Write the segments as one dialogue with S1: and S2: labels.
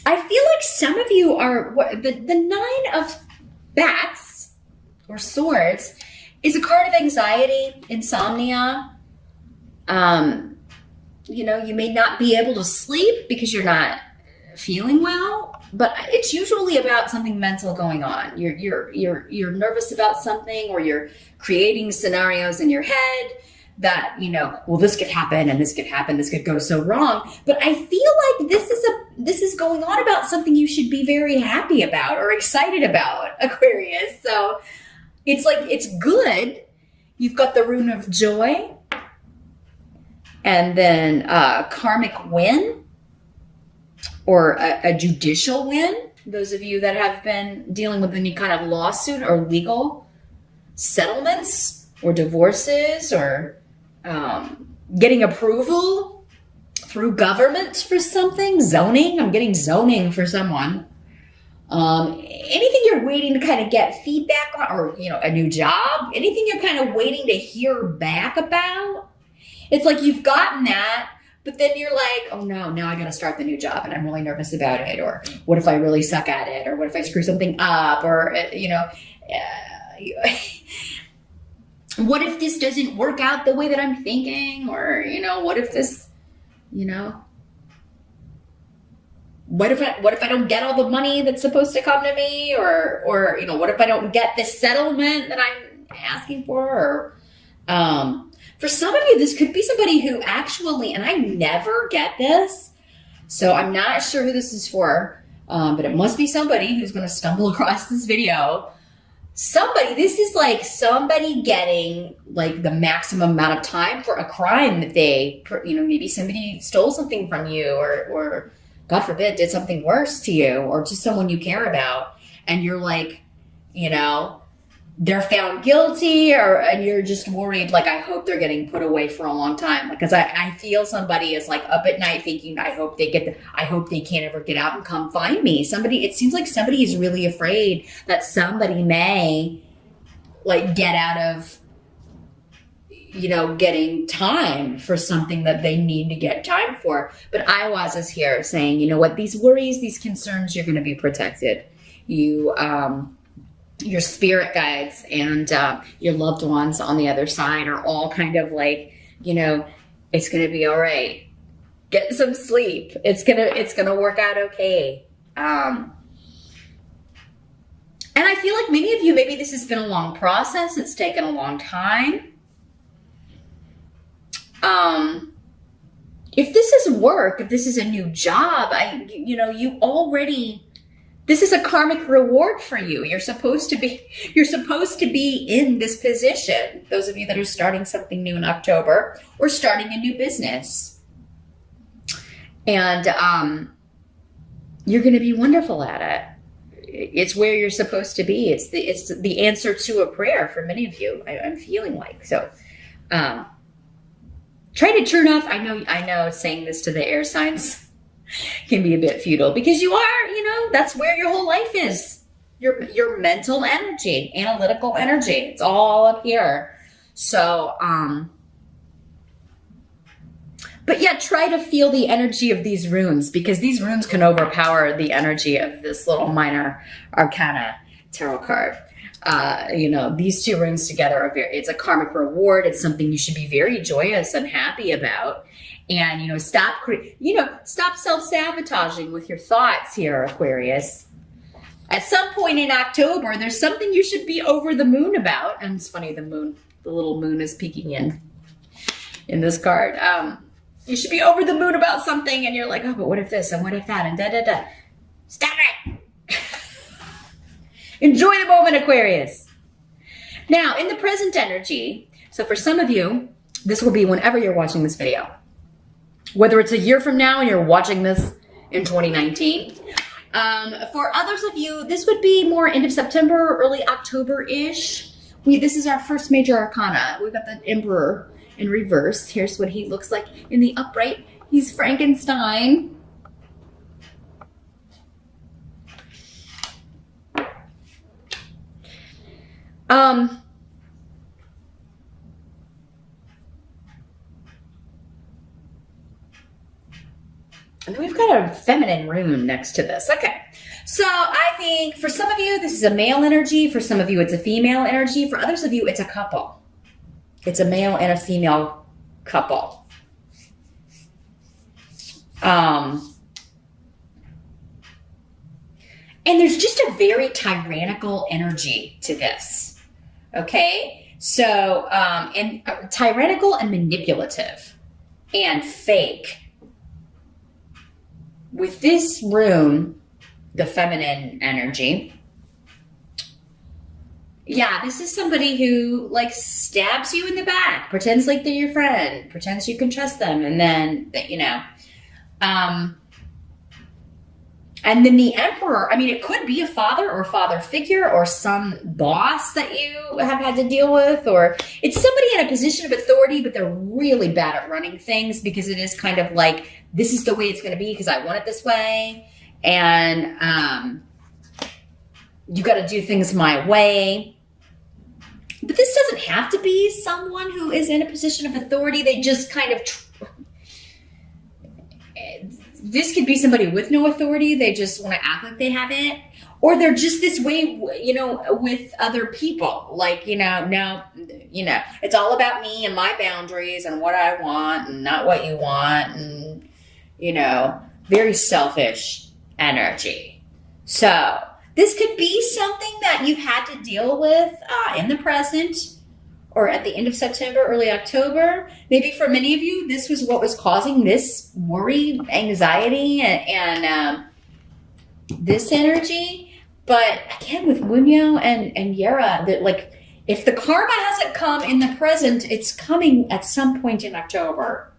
S1: I feel like some of you are, the Nine of Bats or Swords is a card of anxiety, insomnia. You know, you may not be able to sleep because you're not feeling well, but it's usually about something mental going on. You're nervous about something, or you're creating scenarios in your head that, you know, well, this could happen and this could happen, this could go so wrong. But I feel like this is going on about something you should be very happy about or excited about, Aquarius. So it's like, it's good. You've got the rune of joy, and then karmic win, or a judicial win. Those of you that have been dealing with any kind of lawsuit or legal settlements or divorces, or getting approval through government for something, zoning. I'm getting zoning for someone. Anything you're waiting to kind of get feedback on, or, you know, a new job, anything you're kind of waiting to hear back about. It's like you've gotten that, but then you're like, oh no, now I got to start the new job and I'm really nervous about it. Or what if I really suck at it? Or what if I screw something up? Or, you know, what if this doesn't work out the way that I'm thinking? Or, you know, what if this, you know, what if I don't get all the money that's supposed to come to me? Or, you know, what if I don't get this settlement that I'm asking for? Or, for some of you, this could be somebody who actually, and I never get this, so I'm not sure who this is for, but it must be somebody who's going to stumble across this video. This is like somebody getting like the maximum amount of time for a crime that they, you know, maybe somebody stole something from you, or God forbid, did something worse to you, or to someone you care about. And you're like, you know, they're found guilty, and you're just worried, like, I hope they're getting put away for a long time. Because I feel somebody is like up at night thinking, I hope they can't ever get out and come find me. It seems like somebody is really afraid that somebody may like get out of, you know, getting time for something that they need to get time for. But Iwas is here saying, you know what, these worries, these concerns, you're going to be protected. Your spirit guides and your loved ones on the other side are all kind of like, you know, it's going to be all right. Get some sleep. It's gonna work out okay. And I feel like many of you, maybe this has been a long process. It's taken a long time. If this is work, if this is a new job, this is a karmic reward for you. You're supposed to be in this position. Those of you that are starting something new in October, or starting a new business. And you're going to be wonderful at it. It's where you're supposed to be. It's the answer to a prayer for many of you. I'm feeling like so. Try to turn off. I know saying this to the air signs can be a bit futile, because you are, that's where your whole life is. Your mental energy, analytical energy. It's all up here. So, but yeah, try to feel the energy of these runes, because these runes can overpower the energy of this little minor arcana tarot card. These two runes together it's a karmic reward. It's something you should be very joyous and happy about. And, stop self-sabotaging with your thoughts here, Aquarius. At some point in October, there's something you should be over the moon about. And it's funny, the little moon is peeking in this card. You should be over the moon about something, and you're like, oh, but what if this, and what if that, and da-da-da. Stop it! Enjoy the moment, Aquarius. Now, in the present energy, so for some of you, this will be whenever you're watching this video. Whether it's a year from now and you're watching this in 2019. For others of you, this would be more end of September, early October-ish. This is our first major arcana. We've got the Emperor in reverse. Here's what he looks like in the upright. He's Frankenstein. And then we've got a feminine rune next to this. Okay. So I think for some of you, this is a male energy. For some of you, it's a female energy. For others of you, it's a couple. It's a male and a female couple. And there's just a very tyrannical energy to this. Okay? So, and tyrannical and manipulative and fake. With this rune, the feminine energy, yeah, this is somebody who like stabs you in the back, pretends like they're your friend, pretends you can trust them, and then, you know, and then the Emperor, I mean, it could be a father or father figure or some boss that you have had to deal with, or it's somebody in a position of authority, but they're really bad at running things because it is kind of like, this is the way it's going to be because I want it this way. And you got to do things my way. But this doesn't have to be someone who is in a position of authority. They just kind of... This could be somebody with no authority. They just want to act like they have it. Or they're just this way, you know, with other people. Like, you know, no, you know, it's all about me and my boundaries and what I want and not what you want. And, you know, very selfish energy. So this could be something that you've had to deal with in the present or at the end of September, early October. Maybe for many of you, this was what was causing this worry, anxiety, and this energy. But again, with Munyo and Yera, that like if the karma hasn't come in the present, it's coming at some point in October.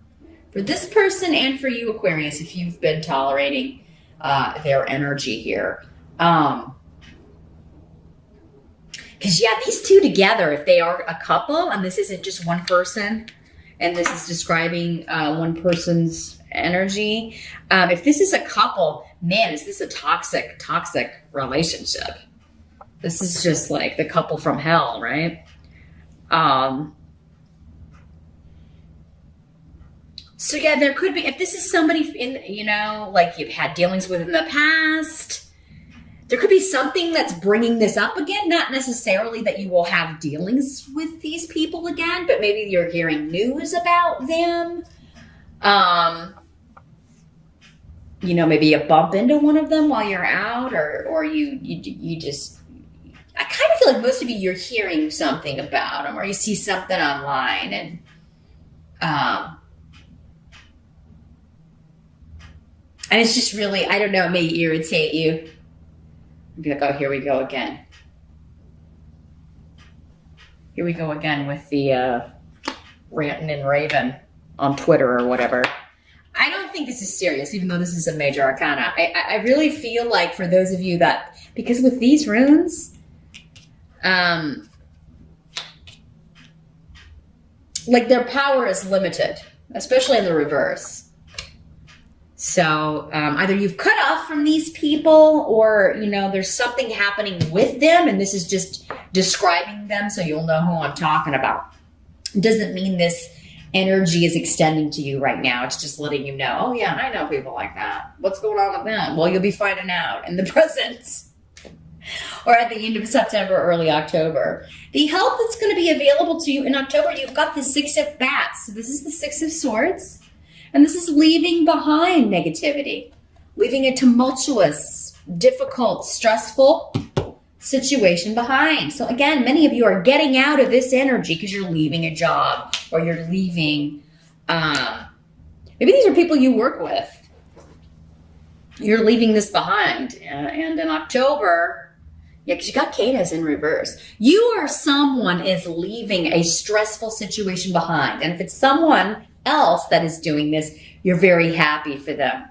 S1: For this person and for you, Aquarius, if you've been tolerating their energy here. Because, yeah, these two together, if they are a couple, and this isn't just one person, and this is describing one person's energy. If this is a couple, man, is this a toxic relationship? This is just like the couple from hell, right? So yeah, there could be, if this is somebody in, you know, like you've had dealings with in the past, there could be something that's bringing this up again. Not necessarily that you will have dealings with these people again, but maybe you're hearing news about them. You know, maybe you bump into one of them while you're out, or you just, I kind of feel like most of you, you're hearing something about them, or you see something online, and it's just really, I don't know, it may irritate you. Be like, oh, here we go again. Here we go again with the ranting and raving on Twitter or whatever. I don't think this is serious, even though this is a major arcana. I really feel like for those of you that, because with these runes, like their power is limited, especially in the reverse. So either you've cut off from these people, or, you know, there's something happening with them, and this is just describing them so you'll know who I'm talking about. It doesn't mean this energy is extending to you right now. It's just letting you know, oh yeah, I know people like that. What's going on with them? Well, you'll be finding out in the present or at the end of September, early October. The help that's going to be available to you in October, you've got the Six of Bats. So this is the Six of Swords. And this is leaving behind negativity, leaving a tumultuous, difficult, stressful situation behind. So again, many of you are getting out of this energy because you're leaving a job, or you're leaving, maybe these are people you work with. You're leaving this behind. And in October, yeah, because you got Canis in reverse. You or someone is leaving a stressful situation behind. And if it's someone else that is doing this, you're very happy for them.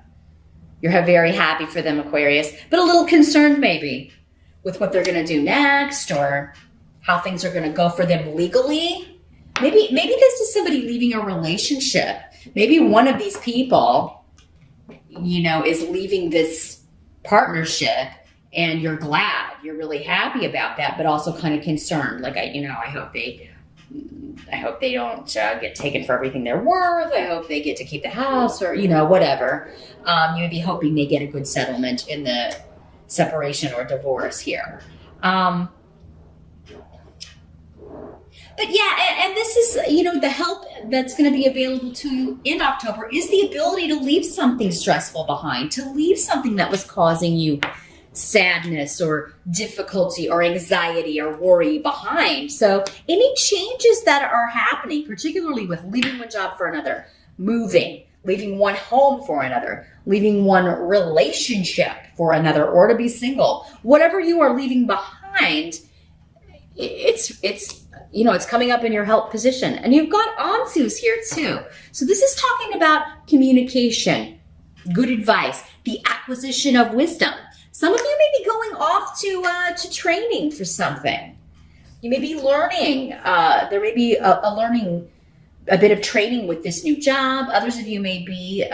S1: You're very happy for them, Aquarius, but a little concerned maybe with what they're going to do next, or how things are going to go for them legally. Maybe this is somebody leaving a relationship. Maybe one of these people, you know, is leaving this partnership, and you're glad, you're really happy about that, but also kind of concerned. Like, I hope they I hope they don't get taken for everything they're worth. I hope they get to keep the house, or, whatever. You may be hoping they get a good settlement in the separation or divorce here. But yeah, and this is, the help that's going to be available to you in October is the ability to leave something stressful behind, to leave something that was causing you sadness or difficulty or anxiety or worry behind. So any changes that are happening, particularly with leaving one job for another, moving, leaving one home for another, leaving one relationship for another, or to be single, whatever you are leaving behind, it's coming up in your help position. And you've got Ansus here too. So this is talking about communication, good advice, the acquisition of wisdom. Some of you may be going off to training for something. You may be learning. There may be a bit of training with this new job. Others of you may be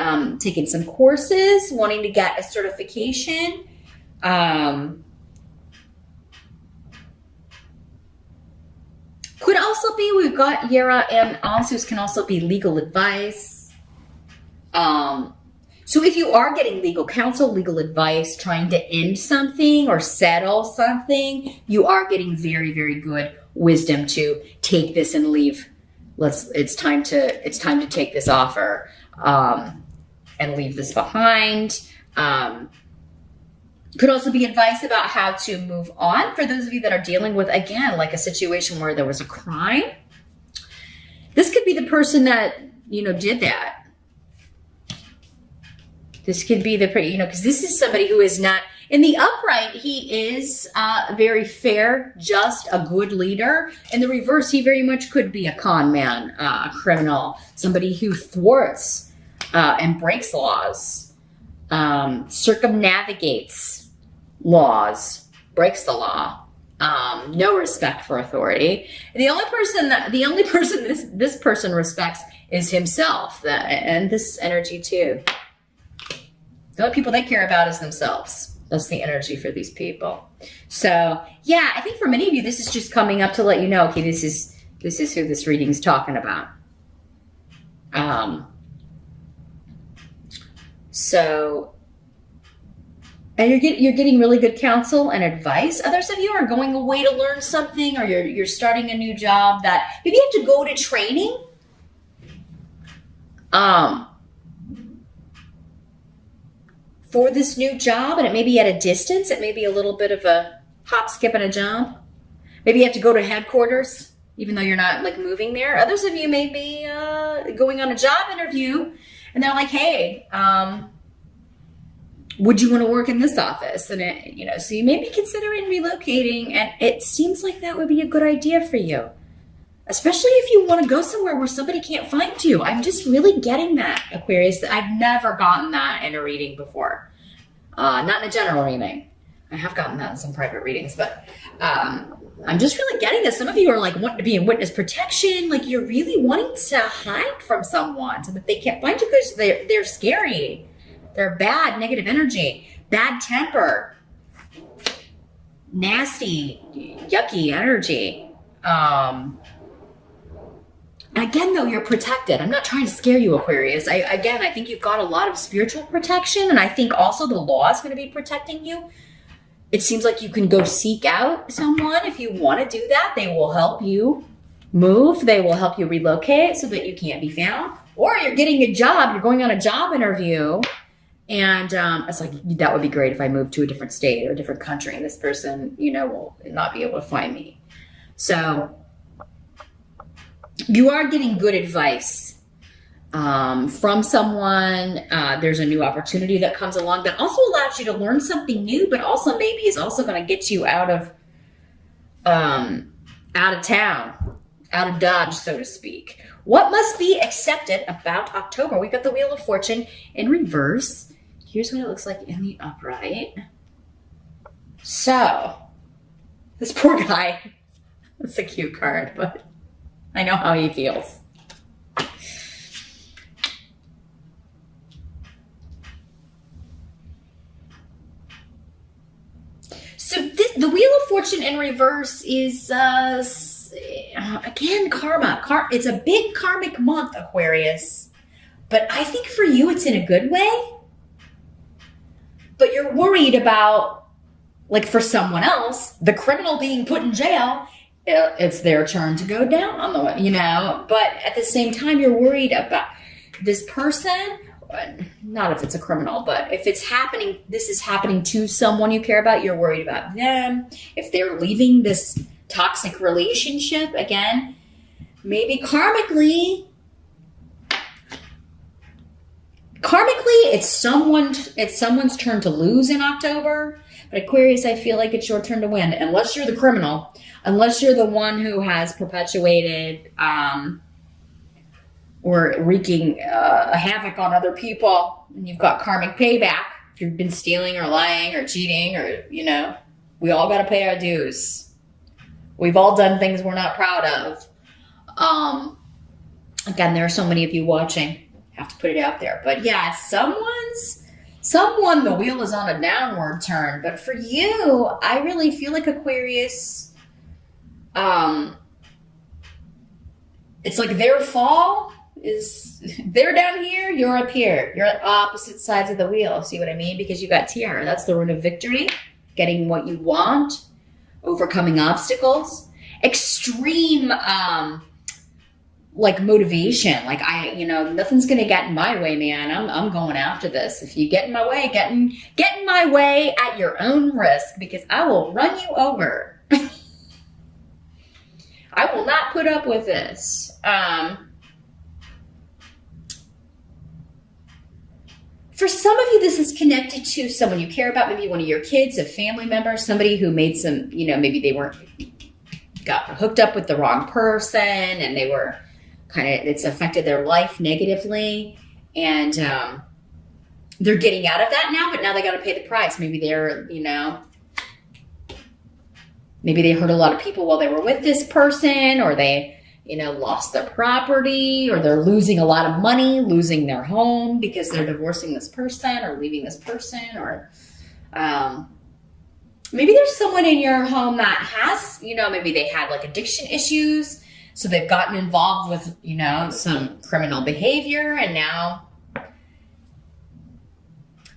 S1: taking some courses, wanting to get a certification. Could also be, we've got Yera and Ansus can also be legal advice. So if you are getting legal counsel, legal advice, trying to end something or settle something, you are getting very, very good wisdom to take this and leave. It's time to take this offer and leave this behind. Could also be advice about how to move on for those of you that are dealing with, again, like a situation where there was a crime. This could be the person that, did that. This could be because this is somebody who is not, in the upright, he is very fair, just a good leader. In the reverse, he very much could be a con man, a criminal, somebody who thwarts and breaks laws, circumnavigates laws, breaks the law, no respect for authority. And the only person this person respects is himself, and this energy too. The only people they care about is themselves. That's the energy for these people. So yeah, I think for many of you, this is just coming up to let you know, okay, this is who this reading's talking about. And you're getting really good counsel and advice. Others of you are going away to learn something, or you're starting a new job that maybe you have to go to training. For this new job, and it may be at a distance. It may be a little bit of a hop, skip, and a jump. Maybe you have to go to headquarters, even though you're not moving there. Others of you may be going on a job interview, and they're like, "Hey, would you want to work in this office?" And so you may be considering relocating, and it seems like that would be a good idea for you, especially if you want to go somewhere where somebody can't find you. I'm just really getting that, Aquarius. I've never gotten that in a reading before. Not in a general reading. I have gotten that in some private readings, but I'm just really getting this. Some of you are wanting to be in witness protection. You're really wanting to hide from someone so that they can't find you because they're scary. They're bad, negative energy, bad temper, nasty, yucky energy. Again, though, you're protected. I'm not trying to scare you, Aquarius. I think you've got a lot of spiritual protection, and I think also the law is going to be protecting you. It seems like you can go seek out someone if you want to do that. They will help you move. They will help you relocate so that you can't be found. Or you're getting a job. You're going on a job interview, and it's like, that would be great if I moved to a different state or a different country, and this person, will not be able to find me. So you are getting good advice from someone. There's a new opportunity that comes along that also allows you to learn something new, but also maybe is also going to get you out of town, out of Dodge, so to speak. What must be accepted about October? We've got the Wheel of Fortune in reverse. Here's what it looks like in the upright. So, this poor guy, that's a cute card, but I know how he feels. So the Wheel of Fortune in reverse is, again, karma. It's a big karmic month, Aquarius. But I think for you, it's in a good way. But you're worried about, like for someone else, the criminal being put in jail, it's their turn to go down on the, you know. But at the same time, you're worried about this person, not if it's a criminal, but if it's happening, this is happening to someone you care about, you're worried about them. If they're leaving this toxic relationship, again, maybe karmically, it's someone's turn to lose in October. But Aquarius, I feel like it's your turn to win, unless you're the criminal, unless you're the one who has perpetuated or wreaking havoc on other people, and you've got karmic payback. If you've been stealing or lying or cheating, or, you know, we all got to pay our dues. We've all done things we're not proud of. Again, there are so many of you watching. Have to put it out there. But yeah, someone, the wheel is on a downward turn. But for you, I really feel like Aquarius, it's like their fall is, they're down here, you're up here. You're at opposite sides of the wheel. See what I mean? Because you got Tiara. That's the rune of victory. Getting what you want. Overcoming obstacles. Extreme, like motivation. Like nothing's going to get in my way, man. I'm going after this. If you get in my way, get in my way at your own risk, because I will run you over. I will not put up with this. For some of you, this is connected to someone you care about, maybe one of your kids, a family member, somebody who made some, maybe they got hooked up with the wrong person, and they were it's affected their life negatively, and they're getting out of that now, but now they got to pay the price. Maybe they're, maybe they hurt a lot of people while they were with this person, or they, lost their property, or they're losing a lot of money, losing their home because they're divorcing this person or leaving this person, or maybe there's someone in your home that has, maybe they had like addiction issues, so they've gotten involved with, some criminal behavior, and now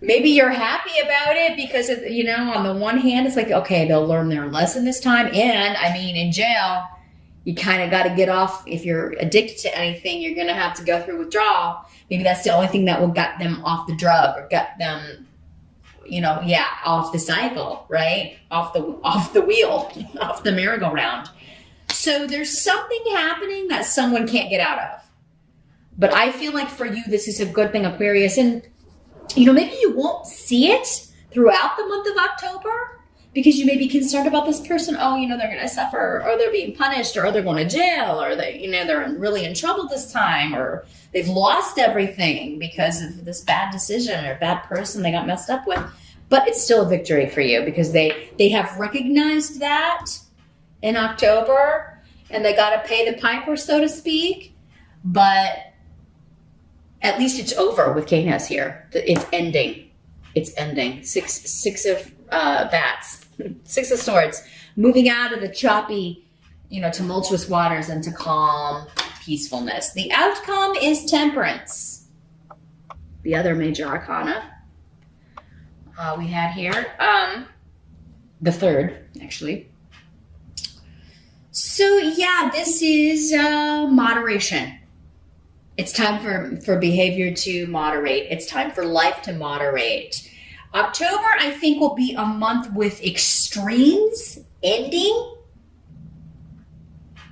S1: maybe you're happy about it because, on the one hand, it's like, okay, they'll learn their lesson this time. And I mean, in jail, you kind of got to get off. If you're addicted to anything, you're going to have to go through withdrawal. Maybe that's the only thing that will get them off the drug, or get them, off the cycle, right? Off the wheel, off the merry-go-round. So there's something happening that someone can't get out of. But I feel like for you, this is a good thing, Aquarius. And, maybe you won't see it throughout the month of October because you may be concerned about this person. Oh, they're going to suffer, or they're being punished, or they're going to jail, or they're really in trouble this time, or they've lost everything because of this bad decision or bad person they got messed up with. But it's still a victory for you because they have recognized that in October, and they got to pay the piper, so to speak. But at least it's over with Canis here. It's ending. It's ending. Six of bats. Six of swords. Moving out of the choppy, tumultuous waters into calm peacefulness. The outcome is temperance. The other major arcana we had here. The third, actually. So yeah, this is moderation. It's time for behavior to moderate. It's time for life to moderate. October, I think, will be a month with extremes ending.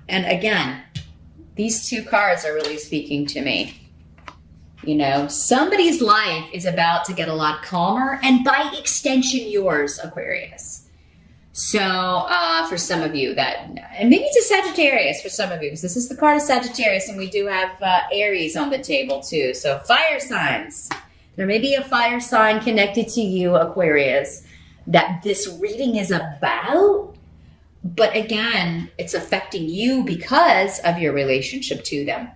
S1: And again, these two cards are really speaking to me. Somebody's life is about to get a lot calmer, and by extension, yours, Aquarius. So for some of you and maybe it's a Sagittarius for some of you, because this is the card of Sagittarius, and we do have Aries on the table too. So fire signs. There may be a fire sign connected to you, Aquarius, that this reading is about. But again, it's affecting you because of your relationship to them.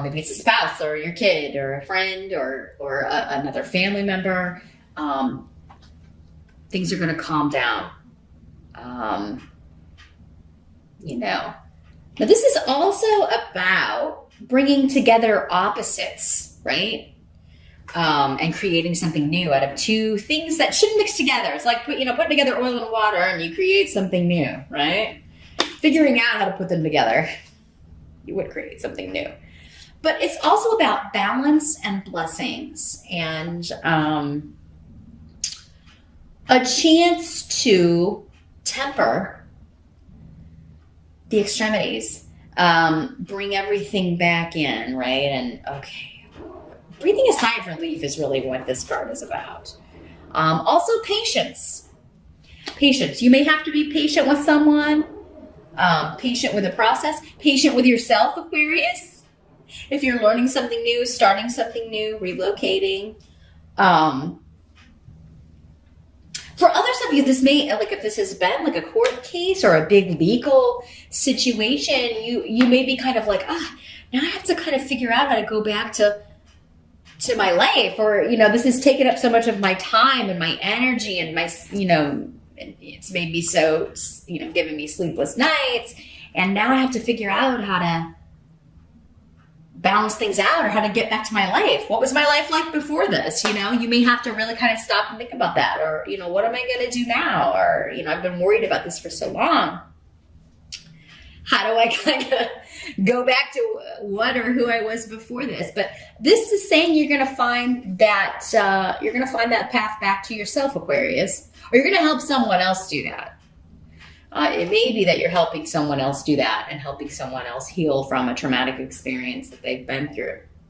S1: Maybe it's a spouse, or your kid, or a friend, or another family member. Things are going to calm down. you know. Now, this is also about bringing together opposites, right? And creating something new out of two things that shouldn't mix together. It's like, putting together oil and water and you create something new, right? Figuring out how to put them together, you would create something new. But it's also about balance and blessings and a chance to temper the extremities, bring everything back in, right? And okay, breathing a sigh of relief is really what this card is about. Also patience. Patience. You may have to be patient with someone, patient with the process, patient with yourself, Aquarius. If you're learning something new, starting something new, relocating. For others of you, this may, like if this has been like a court case or a big legal situation, you may be kind of like, now I have to kind of figure out how to go back to my life, or, this has taken up so much of my time and my energy and my, it's made me so, giving me sleepless nights. And now I have to figure out how to balance things out or how to get back to my life. What was my life like before this? You may have to really kind of stop and think about that, or, what am I going to do now? Or, I've been worried about this for so long. How do I kind of go back to what or who I was before this? But this is saying you're going to find that, path back to yourself, Aquarius, or you're going to help someone else do that. It may be that you're helping someone else do that and helping someone else heal from a traumatic experience that they've been through.